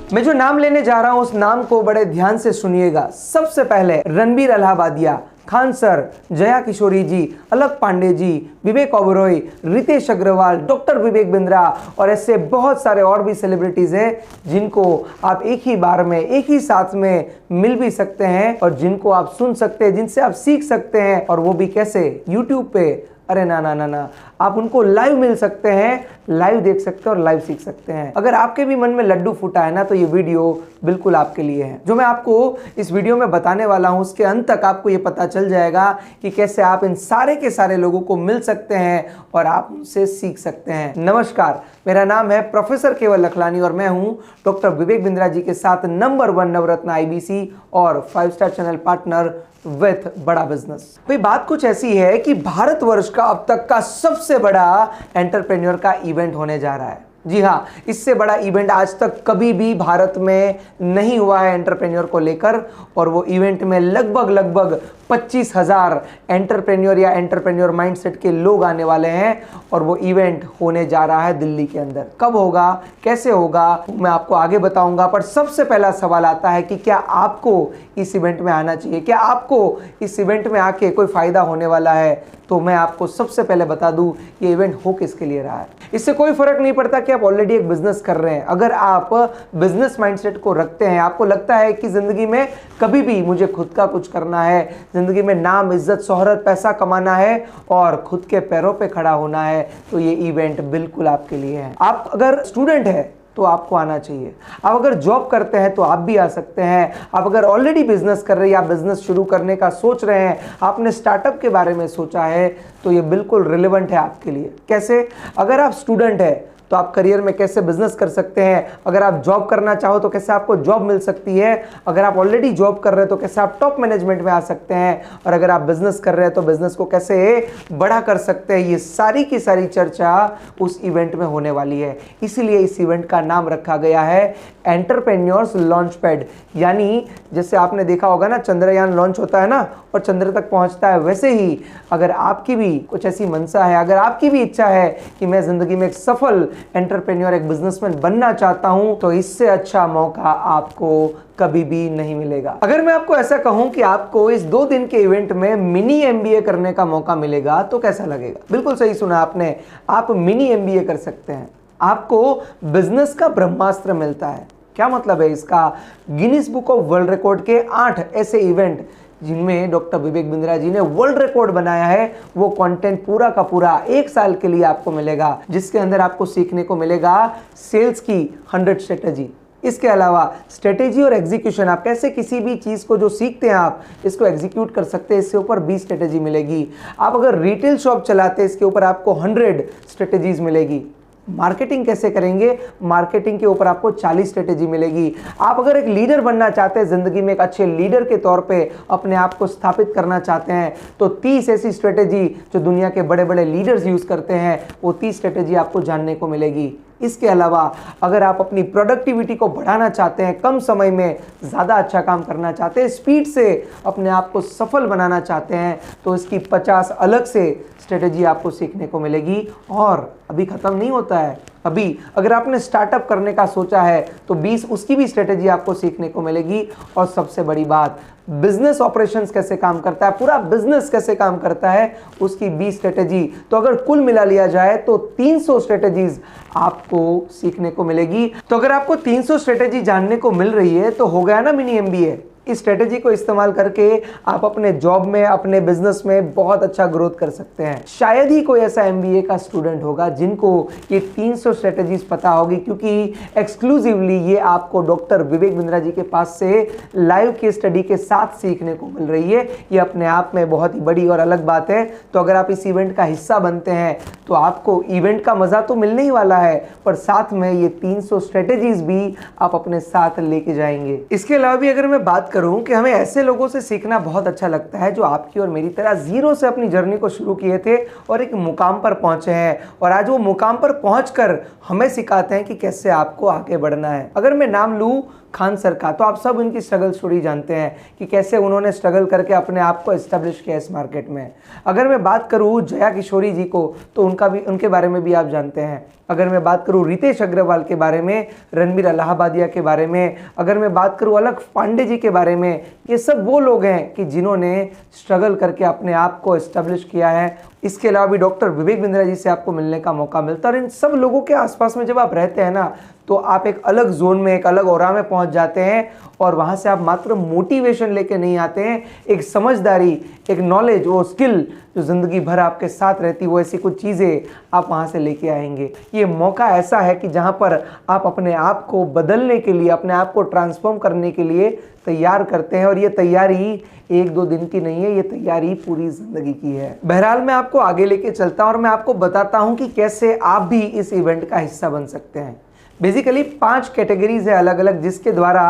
मैं जो नाम लेने जा रहा हूं उस नाम को बड़े ध्यान से सुनिएगा। सबसे पहले रणबीर अलाहाबादिया, खान सर, जया किशोरी जी, अलक पांडे जी, विवेक ओबरॉय, रितेश अग्रवाल, डॉक्टर विवेक बिंद्रा और ऐसे बहुत सारे और भी सेलिब्रिटीज हैं जिनको आप एक ही बार में एक ही साथ में मिल भी सकते हैं और जिनको आप सुन सकते हैं, जिनसे आप सीख सकते हैं। और वो भी कैसे? यूट्यूब पे। अरे ना ना ना ना, आप उनको लाइव मिल सकते हैं, लाइव देख सकते हैं और लाइव सीख सकते हैं। अगर आपके भी मन में लड्डू फूटा है ना, तो ये वीडियो बिल्कुल आपके लिए है। जो मैं आपको इस वीडियो में बताने वाला हूं उसके अंत तक आपको ये पता चल जाएगा कि कैसे आप इन सारे के सारे लोगों को मिल सकते हैं और आप उनसे सीख सकते हैं। नमस्कार, मेरा नाम है प्रोफेसर केवल लखलानी और मैं हूं डॉक्टर विवेक बिंद्रा जी के साथ नंबर 1 नवरत्न IBC और 5 स्टार चैनल पार्टनर विथ बड़ा बिजनेस। भाई बात कुछ ऐसी है कि भारतवर्ष का अब तक का सबसे बड़ा एंटरप्रेन्योर का इवेंट होने जा रहा है। जी हाँ, इससे बड़ा इवेंट आज तक कभी भी भारत में नहीं हुआ है एंटरप्रेन्योर को लेकर। और वो इवेंट में लगभग 25,000 एंटरप्रेन्योर या एंटरप्रेन्योर माइंडसेट के लोग आने वाले हैं और वो इवेंट होने जा रहा है दिल्ली के अंदर। कब होगा, कैसे होगा, मैं आपको आगे बताऊंगा। पर सबसे पहला सवाल आता है कि क्या आपको इस इवेंट में आना चाहिए? क्या आपको इस इवेंट में आके कोई फायदा होने वाला है? तो मैं आपको सबसे पहले बता दूं, ये इवेंट हो किसके लिए रहा है। इससे कोई फर्क नहीं पड़ता कि आप ऑलरेडी एक बिजनेस कर रहे हैं। अगर आप बिजनेस माइंडसेट को रखते हैं, आपको लगता है कि जिंदगी में कभी भी मुझे खुद का कुछ करना है, जिंदगी में नाम, इज्जत, शोहरत, पैसा कमाना है और खुद के पैरों पे खड़ा होना है, तो ये इवेंट बिल्कुल आपके लिए है। आप अगर स्टूडेंट है तो आपको आना चाहिए। आप अगर जॉब करते हैं तो आप भी आ सकते हैं। आप अगर ऑलरेडी बिजनेस कर रहे हैं या बिजनेस शुरू करने का सोच रहे हैं, आपने स्टार्टअप के बारे में सोचा है, तो ये बिल्कुल रिलेवेंट है आपके लिए। कैसे? अगर आप स्टूडेंट है तो आप करियर में कैसे बिजनेस कर सकते हैं। अगर आप जॉब करना चाहो तो कैसे आपको जॉब मिल सकती है। अगर आप ऑलरेडी जॉब कर रहे हैं तो कैसे आप टॉप मैनेजमेंट में आ सकते हैं। और अगर आप बिजनेस कर रहे हैं तो बिजनेस को कैसे बड़ा कर सकते हैं। ये सारी की सारी चर्चा उस इवेंट में होने वाली है। इसीलिए इस इवेंट का नाम रखा गया है एंटरप्रेन्योर्स लॉन्च पैड। यानी जैसे आपने देखा होगा ना, चंद्रयान लॉन्च होता है ना और चंद्र तक पहुंचता है, वैसे ही अगर आपकी भी कुछ ऐसी मनसा है, अगर आपकी भी इच्छा है कि मैं जिंदगी में एक सफल एंटरप्रेन्योर, एक बिजनेसमैन बनना चाहता हूं, तो इससे अच्छा मौका आपको कभी भी नहीं मिलेगा। अगर मैं आपको ऐसा कहूं कि आपको इस 2 दिन के इवेंट में मिनी MBA करने का मौका मिलेगा, तो कैसा लगेगा? बिल्कुल सही सुना आपने, आप मिनी MBA कर सकते हैं। आपको बिजनेस का ब्रह्मास्त्र मिलता है। क्या मतलब है इसका? Guinness book of world record के 8 ऐसे इवेंट जिनमें डॉक्टर विवेक बिंद्रा जी ने वर्ल्ड रिकॉर्ड बनाया है, वो कंटेंट पूरा का पूरा 1 साल के लिए आपको मिलेगा, जिसके अंदर आपको सीखने को मिलेगा सेल्स की 100 स्ट्रेटेजी। इसके अलावा स्ट्रेटेजी और एग्जीक्यूशन, आप कैसे किसी भी चीज को जो सीखते हैं आप इसको एग्जीक्यूट कर सकते हैं, इसके ऊपर 20 स्ट्रेटेजी मिलेगी। आप अगर रिटेल शॉप चलाते हैं, इसके ऊपर आपको 100 स्ट्रेटेजीज मिलेगी। मार्केटिंग कैसे करेंगे, मार्केटिंग के ऊपर आपको 40 स्ट्रेटेजी मिलेगी। आप अगर एक लीडर बनना चाहते हैं, जिंदगी में एक अच्छे लीडर के तौर पे अपने आप को स्थापित करना चाहते हैं, तो 30 ऐसी स्ट्रेटेजी जो दुनिया के बड़े बड़े लीडर्स यूज करते हैं, वो 30 स्ट्रेटेजी आपको जानने को मिलेगी। इसके अलावा अगर आप अपनी प्रोडक्टिविटी को बढ़ाना चाहते हैं, कम समय में ज़्यादा अच्छा काम करना चाहते हैं, स्पीड से अपने आप को सफल बनाना चाहते हैं, तो इसकी 50 अलग से स्ट्रेटेजी आपको सीखने को मिलेगी। और अभी ख़त्म नहीं होता है, अभी अगर आपने स्टार्टअप करने का सोचा है तो 20 उसकी भी स्ट्रेटेजी आपको सीखने को मिलेगी। और सबसे बड़ी बात, बिजनेस ऑपरेशंस कैसे काम करता है, पूरा बिजनेस कैसे काम करता है, उसकी 20 स्ट्रेटेजी। तो अगर कुल मिला लिया जाए तो 300 स्ट्रेटेजीज आपको सीखने को मिलेगी। तो अगर आपको 300 स्ट्रेटेजी जानने को मिल रही है तो हो गया ना मिनी MBA। इस स्ट्रेटेजी को इस्तेमाल करके आप अपने जॉब में, अपने बिजनेस में बहुत अच्छा ग्रोथ कर सकते हैं। शायद ही कोई ऐसा MBA का स्टूडेंट होगा जिनको ये 300 स्ट्रेटेजीज पता होगी, क्योंकि एक्सक्लूसिवली ये आपको डॉक्टर विवेक बिंद्रा जी के पास से लाइव की स्टडी के साथ सीखने को मिल रही है। ये अपने आप में बहुत ही बड़ी और अलग बात है। तो अगर आप इस इवेंट का हिस्सा बनते हैं तो आपको इवेंट का मजा तो मिलने ही वाला है, पर साथ में ये 300 स्ट्रेटेजीज भी आप अपने साथ लेके जाएंगे। इसके अलावा भी अगर मैं बात करूं कि हमें ऐसे लोगों से सीखना बहुत अच्छा लगता है जो आपकी और मेरी तरह जीरो से अपनी जर्नी को शुरू किए थे और एक मुकाम पर पहुंचे हैं, और आज वो मुकाम पर पहुंचकर हमें सिखाते हैं कि कैसे आपको आगे बढ़ना है। अगर मैं नाम लूं खान सर का, तो आप सब उनकी स्ट्रगल स्टोरी जानते हैं कि कैसे उन्होंने स्ट्रगल करके अपने आप को एस्टेब्लिश किया इस मार्केट में। अगर मैं बात करूं जया किशोरी जी को, तो उनके बारे में भी आप जानते हैं। अगर मैं बात करूं रितेश अग्रवाल के बारे में, रणबीर अलाहाबादिया के बारे में, अगर मैं बात करूं अलक पांडे जी के बारे में, ये सब वो लोग हैं कि जिन्होंने स्ट्रगल करके अपने आप को एस्टेब्लिश किया है। इसके अलावा भी डॉक्टर विवेक बिंद्रा जी से आपको मिलने का मौका मिलता है। और इन सब लोगों के आसपास में जब आप रहते हैं ना, तो आप एक अलग जोन में, एक अलग ऑरा में पहुंच जाते हैं। और वहां से आप मात्र मोटिवेशन लेके नहीं आते हैं, एक समझदारी, एक नॉलेज, वो स्किल जो जिंदगी भर आपके साथ रहती, वो ऐसी कुछ चीज़ें आप वहां से लेके आएंगे। ये मौका ऐसा है कि जहां पर आप अपने आप को बदलने के लिए, अपने आप को ट्रांसफॉर्म करने के लिए तैयार करते हैं। और ये तैयारी 1-2 दिन की नहीं है, ये तैयारी पूरी जिंदगी की है। बहरहाल मैं आपको आगे लेके चलता हूं और मैं आपको बताता हूं कि कैसे आप भी इस इवेंट का हिस्सा बन सकते हैं। बेसिकली 5 कैटेगरीज है अलग अलग, जिसके द्वारा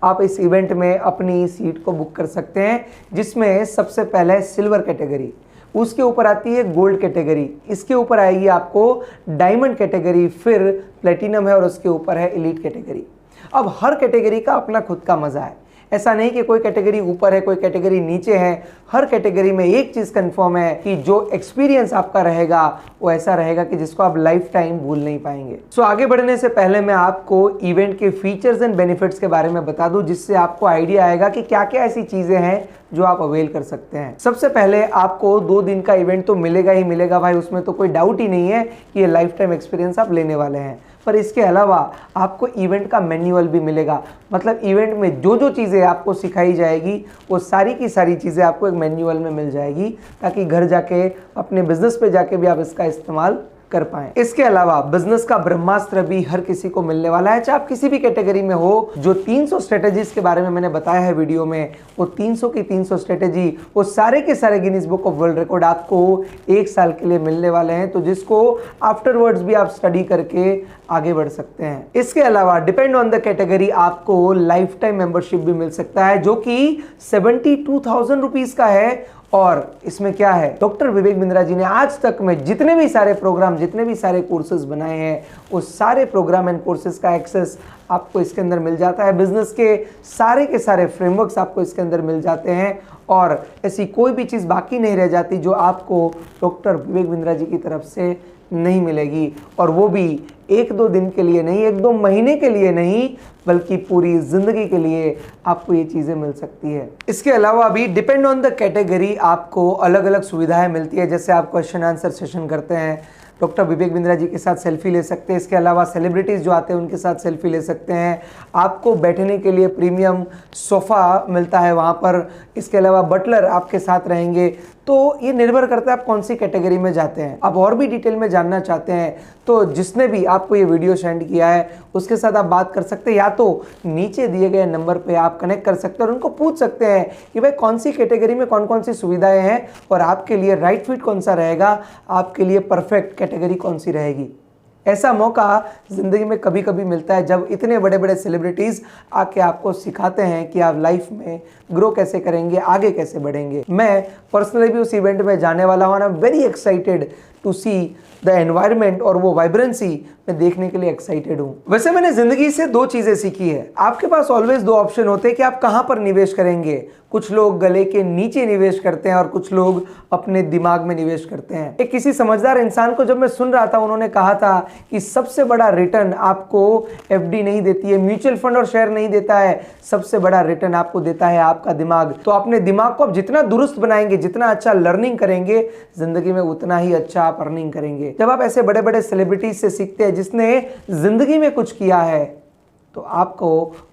आप इस इवेंट में अपनी सीट को बुक कर सकते हैं। जिसमें सबसे पहले है सिल्वर कैटेगरी, उसके ऊपर आती है गोल्ड कैटेगरी, इसके ऊपर आएगी आपको डायमंड कैटेगरी, फिर प्लेटिनम है और उसके ऊपर है एलीट कैटेगरी। अब हर कैटेगरी का अपना खुद का मजा है। ऐसा नहीं कि कोई कैटेगरी ऊपर है, कोई कैटेगरी नीचे है। हर कैटेगरी में एक चीज कंफर्म है कि जो एक्सपीरियंस आपका रहेगा वो ऐसा रहेगा कि जिसको आप लाइफ टाइम भूल नहीं पाएंगे। सो आगे बढ़ने से पहले मैं आपको इवेंट के फीचर्स एंड बेनिफिट्स के बारे में बता दूं, जिससे आपको आइडिया आएगा कि क्या क्या ऐसी चीजें हैं जो आप अवेल कर सकते हैं। सबसे पहले आपको 2 दिन का इवेंट तो मिलेगा ही मिलेगा भाई, उसमें तो कोई डाउट ही नहीं है कि ये लाइफ टाइम एक्सपीरियंस आप लेने वाले हैं। पर इसके अलावा आपको इवेंट का मैनुअल भी मिलेगा। मतलब इवेंट में जो जो चीज़ें आपको सिखाई जाएगी वो सारी की सारी चीज़ें आपको एक मैनुअल में मिल जाएगी, ताकि घर जाके अपने बिजनेस पे जाके भी आप इसका इस्तेमाल कर पाएं। इसके अलावा बिजनेस का ब्रह्मास्त्र भी हर किसी को मिलने वाला है, चाहे आप किसी भी कैटेगरी में हो। जो 300 स्ट्रेटेजीज के बारे में मैंने बताया है वीडियो में, वो 300 की 300 स्ट्रेटेजी, वो सारे के सारे Guinness book of world record आपको 1 साल के लिए मिलने वाले हैं, तो जिसको आफ्टरवर्ड्स भी आप स्टडी करके आगे बढ़ सकते हैं। इसके अलावा डिपेंड ऑन द कैटेगरी आपको लाइफ टाइम मेंबरशिप भी मिल सकता है, जो कि 72,000 रुपीज का है। और इसमें क्या है, डॉक्टर विवेक बिंद्रा जी ने आज तक में जितने भी सारे प्रोग्राम, जितने भी सारे कोर्सेज बनाए हैं, उस सारे प्रोग्राम एंड कोर्सेज का एक्सेस आपको इसके अंदर मिल जाता है। बिजनेस के सारे फ्रेमवर्क्स आपको इसके अंदर मिल जाते हैं और ऐसी कोई भी चीज़ बाकी नहीं रह जाती जो आपको डॉक्टर विवेक बिंद्रा जी की तरफ से नहीं मिलेगी। और वो भी 1-2 दिन के लिए नहीं, 1-2 महीने के लिए नहीं, बल्कि पूरी जिंदगी के लिए आपको ये चीज़ें मिल सकती है। इसके अलावा भी डिपेंड ऑन द कैटेगरी आपको अलग अलग सुविधाएं मिलती है। जैसे आप क्वेश्चन आंसर सेशन करते हैं, डॉक्टर विवेक बिंद्रा जी के साथ सेल्फी ले सकते हैं। इसके अलावा सेलिब्रिटीज़ जो आते हैं उनके साथ सेल्फी ले सकते हैं। आपको बैठने के लिए प्रीमियम सोफ़ा मिलता है वहाँ पर। इसके अलावा बटलर आपके साथ रहेंगे। तो ये निर्भर करता है आप कौन सी कैटेगरी में जाते हैं। आप और भी डिटेल में जानना चाहते हैं तो जिसने भी आपको ये वीडियो सेंड किया है उसके साथ आप बात कर सकते हैं, या तो नीचे दिए गए नंबर पे आप कनेक्ट कर सकते हैं और उनको पूछ सकते हैं कि भाई कौन सी कैटेगरी में कौन कौन सी सुविधाएं हैं और आपके लिए राइट फिट कौन सा रहेगा, आपके लिए परफेक्ट कैटेगरी कौन सी रहेगी। ऐसा मौका ज़िंदगी में कभी कभी मिलता है जब इतने बड़े बड़े सेलिब्रिटीज़ आके आपको सिखाते हैं कि आप लाइफ में ग्रो कैसे करेंगे, आगे कैसे बढ़ेंगे। मैं पर्सनली भी उस इवेंट में जाने वाला हूँ, I am very excited to see the environment और वो वाइब्रेंसी मैं देखने के लिए एक्साइटेड हूँ। वैसे मैंने ज़िंदगी से 2 चीज़ें सीखी है। आपके पास ऑलवेज 2 ऑप्शन होते हैं कि आप कहाँ पर निवेश करेंगे। कुछ लोग गले के नीचे निवेश करते हैं और कुछ लोग अपने दिमाग में निवेश करते हैं। एक किसी समझदार इंसान को जब मैं सुन रहा था, उन्होंने कहा था कि सबसे बड़ा रिटर्न आपको एफडी नहीं देती है, म्यूचुअल फंड और शेयर नहीं देता है, सबसे बड़ा रिटर्न आपको देता है आपका दिमाग। तो अपने दिमाग को आप जितना दुरुस्त बनाएंगे, जितना अच्छा लर्निंग करेंगे, जिंदगी में उतना ही अच्छा आप अर्निंग करेंगे। जब आप ऐसे बड़े बड़े सेलिब्रिटीज से सीखते हैं जिसने जिंदगी में कुछ किया है, तो आपको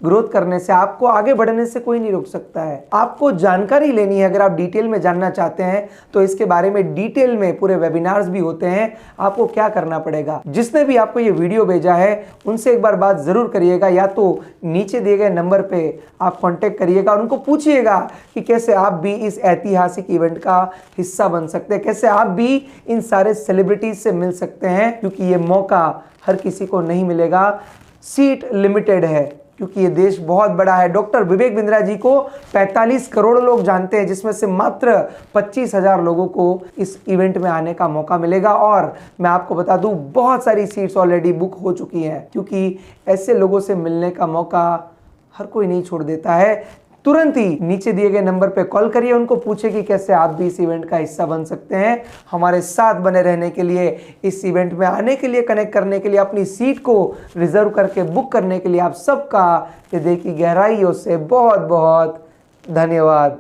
ग्रोथ करने से, आपको आगे बढ़ने से कोई नहीं रोक सकता है। आपको जानकारी लेनी है, अगर आप डिटेल में जानना चाहते हैं तो इसके बारे में डिटेल में पूरे वेबिनार्स भी होते हैं। आपको क्या करना पड़ेगा, जिसने भी आपको ये वीडियो भेजा है उनसे एक बार बात जरूर करिएगा, या तो नीचे दिए गए नंबर पे आप कांटेक्ट करिएगा और उनको पूछिएगा कि कैसे आप भी इस ऐतिहासिक इवेंट का हिस्सा बन सकते हैं, कैसे आप भी इन सारे सेलिब्रिटीज से मिल सकते हैं, क्योंकि ये मौका हर किसी को नहीं मिलेगा। सीट लिमिटेड है क्योंकि ये देश बहुत बड़ा है। डॉक्टर विवेक बिंद्रा जी को 45 करोड़ लोग जानते हैं, जिसमें से मात्र 25,000 लोगों को इस इवेंट में आने का मौका मिलेगा। और मैं आपको बता दूं, बहुत सारी सीट्स ऑलरेडी बुक हो चुकी हैं, क्योंकि ऐसे लोगों से मिलने का मौका हर कोई नहीं छोड़ देता है। तुरंत ही नीचे दिए गए नंबर पे कॉल करिए, उनको पूछे कि कैसे आप भी इस इवेंट का हिस्सा बन सकते हैं। हमारे साथ बने रहने के लिए, इस इवेंट में आने के लिए, कनेक्ट करने के लिए, अपनी सीट को रिजर्व करके बुक करने के लिए आप सबका हृदय की गहराइयों से बहुत बहुत धन्यवाद।